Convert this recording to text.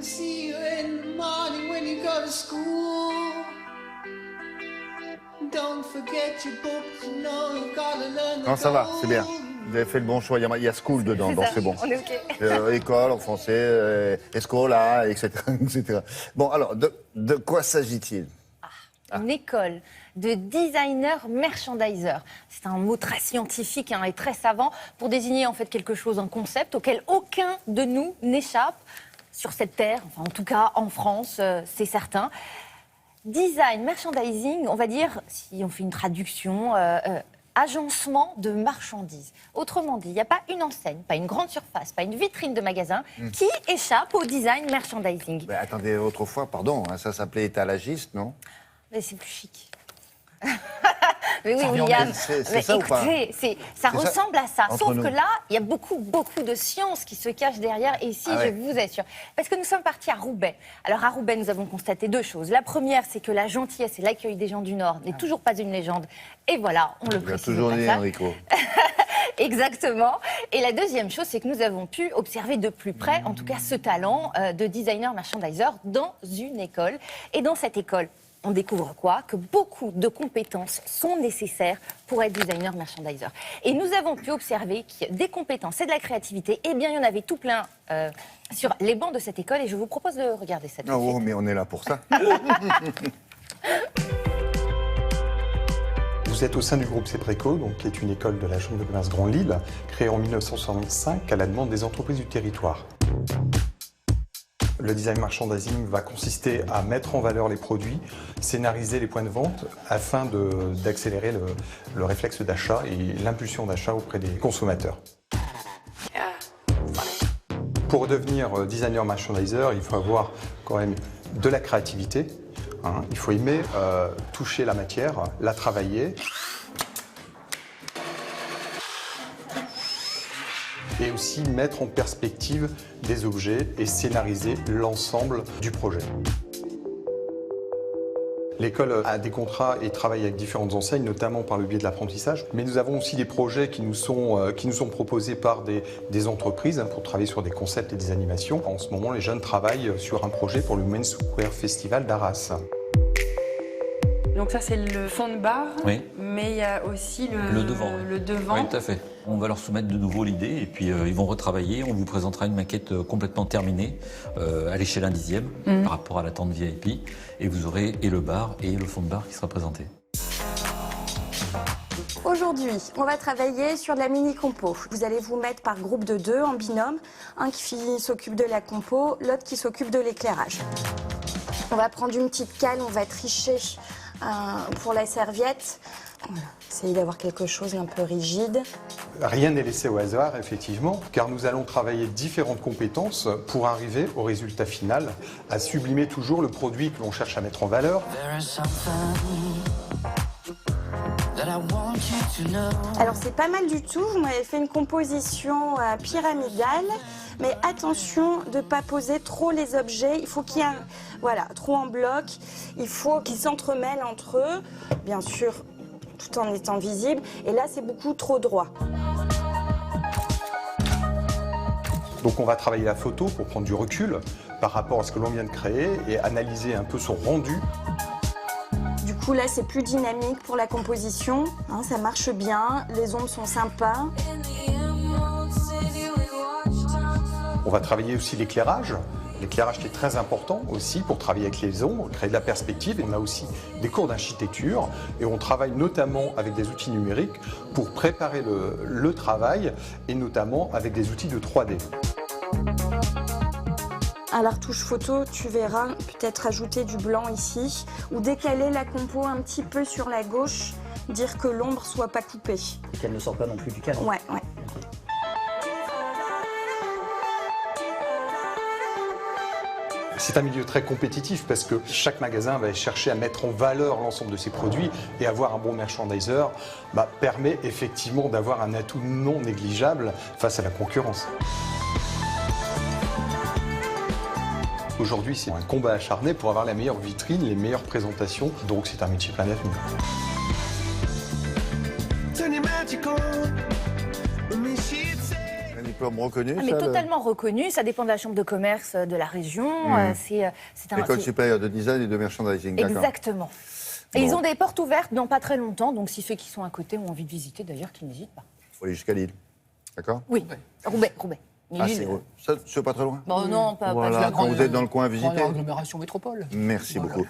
can see you in the morning when you go to school. Don't forget your books, you know you gotta learn the Non, ça va, c'est bien. Vous avez fait le bon choix. Il y a school dedans, donc c'est bon. On est OK. École en français, escola, etc., etc. Bon, alors, de quoi s'agit-il? Une école de designer merchandiser. C'est un mot très scientifique et très savant pour désigner en fait quelque chose, un concept auquel aucun de nous n'échappe sur cette terre, enfin en tout cas en France, c'est certain. Design, merchandising, on va dire, si on fait une traduction, agencement de marchandises. Autrement dit, il n'y a pas une enseigne, pas une grande surface, pas une vitrine de magasin qui échappe au design merchandising. Ben, attendez, autrefois, pardon, hein, ça s'appelait étalagiste, non? Mais c'est plus chic. Mais oui, William, c'est mais ça ou pas? écoutez, ça ressemble à ça. Entre Sauf nous. que là, il y a beaucoup de science qui se cache derrière. Et ici, je vous assure. Parce que nous sommes partis à Roubaix. Alors, à Roubaix, nous avons constaté deux choses. La première, c'est que la gentillesse et l'accueil des gens du Nord n'est toujours pas une légende. Et voilà, on le Il a précise. toujours dit, Enrico. Exactement. Et la deuxième chose, c'est que nous avons pu observer de plus près, en tout cas, ce talent de designer merchandiser dans une école. Et dans cette école, on découvre quoi? Que beaucoup de compétences sont nécessaires pour être designer merchandiser. Et nous avons pu observer que des compétences et de la créativité, eh bien, il y en avait tout plein sur les bancs de cette école. Et je vous propose de regarder cette Oh, mais on est là pour ça. Vous êtes au sein du groupe CEPRECO, donc, qui est une école de la Chambre de commerce Grand Lille, créée en 1965 à la demande des entreprises du territoire. Le design merchandising va consister à mettre en valeur les produits, scénariser les points de vente afin d'accélérer le réflexe d'achat et l'impulsion d'achat auprès des consommateurs. Pour devenir designer merchandiser, il faut avoir quand même de la créativité. Hein. Il faut aimer toucher la matière, la travailler. Et aussi mettre en perspective des objets et scénariser l'ensemble du projet. L'école a des contrats et travaille avec différentes enseignes, notamment par le biais de l'apprentissage. Mais nous avons aussi des projets qui nous sont proposés par des entreprises pour travailler sur des concepts et des animations. En ce moment, les jeunes travaillent sur un projet pour le Menswear Festival d'Arras. Donc ça, c'est le fond de bar, Oui. mais il y a aussi Le devant. le devant. Oui, tout à fait. On va leur soumettre de nouveau l'idée et puis ils vont retravailler. On vous présentera une maquette complètement terminée à l'échelle 1/10 par rapport à la tente VIP. Et vous aurez et le bar et le fond de bar qui sera présenté. Aujourd'hui, on va travailler sur de la mini-compo. Vous allez vous mettre par groupe de 2 en binôme. Un qui s'occupe de la compo, l'autre qui s'occupe de l'éclairage. On va prendre une petite cale, on va tricher pour la serviette. Voilà. Essayer d'avoir quelque chose d'un peu rigide. Rien n'est laissé au hasard, effectivement, car nous allons travailler différentes compétences pour arriver au résultat final, à sublimer toujours le produit que l'on cherche à mettre en valeur. Alors c'est pas mal du tout, vous m'avez fait une composition pyramidale, mais attention de ne pas poser trop les objets, il faut qu'il y ait trop en bloc, il faut qu'ils s'entremêlent entre eux, bien sûr tout en étant visible, et là c'est beaucoup trop droit. Donc on va travailler la photo pour prendre du recul par rapport à ce que l'on vient de créer et analyser un peu son rendu. Du coup là c'est plus dynamique pour la composition, hein, ça marche bien, les ombres sont sympas. On va travailler aussi l'éclairage. L'éclairage qui est très important aussi pour travailler avec les ombres, créer de la perspective. Et on a aussi des cours d'architecture et on travaille notamment avec des outils numériques pour préparer le travail et notamment avec des outils de 3D. À la retouche photo, tu verras peut-être ajouter du blanc ici ou décaler la compo un petit peu sur la gauche, dire que l'ombre soit pas coupée. Et qu'elle ne sort pas non plus du cadre. Ouais. C'est un milieu très compétitif parce que chaque magasin va chercher à mettre en valeur l'ensemble de ses produits et avoir un bon merchandiser permet effectivement d'avoir un atout non négligeable face à la concurrence. Aujourd'hui, c'est un combat acharné pour avoir la meilleure vitrine, les meilleures présentations, donc c'est un métier plein d'avenir. diplôme reconnu, mais ça, totalement reconnu, ça dépend de la chambre de commerce de la région. C'est un L'école supérieure de design et de merchandising, d'accord. Exactement. Et Bon. ils ont des portes ouvertes dans pas très longtemps, donc si ceux qui sont à côté ont envie de visiter, d'ailleurs, qu'ils n'hésitent pas. Il faut aller jusqu'à Lille, d'accord. Oui, Roubaix. Ah, Lille. ça, c'est pas très loin. Bon, non, pas Voilà, pas- quand vous êtes dans le coin à visiter. Dans l'agglomération métropole. Merci Voilà. beaucoup.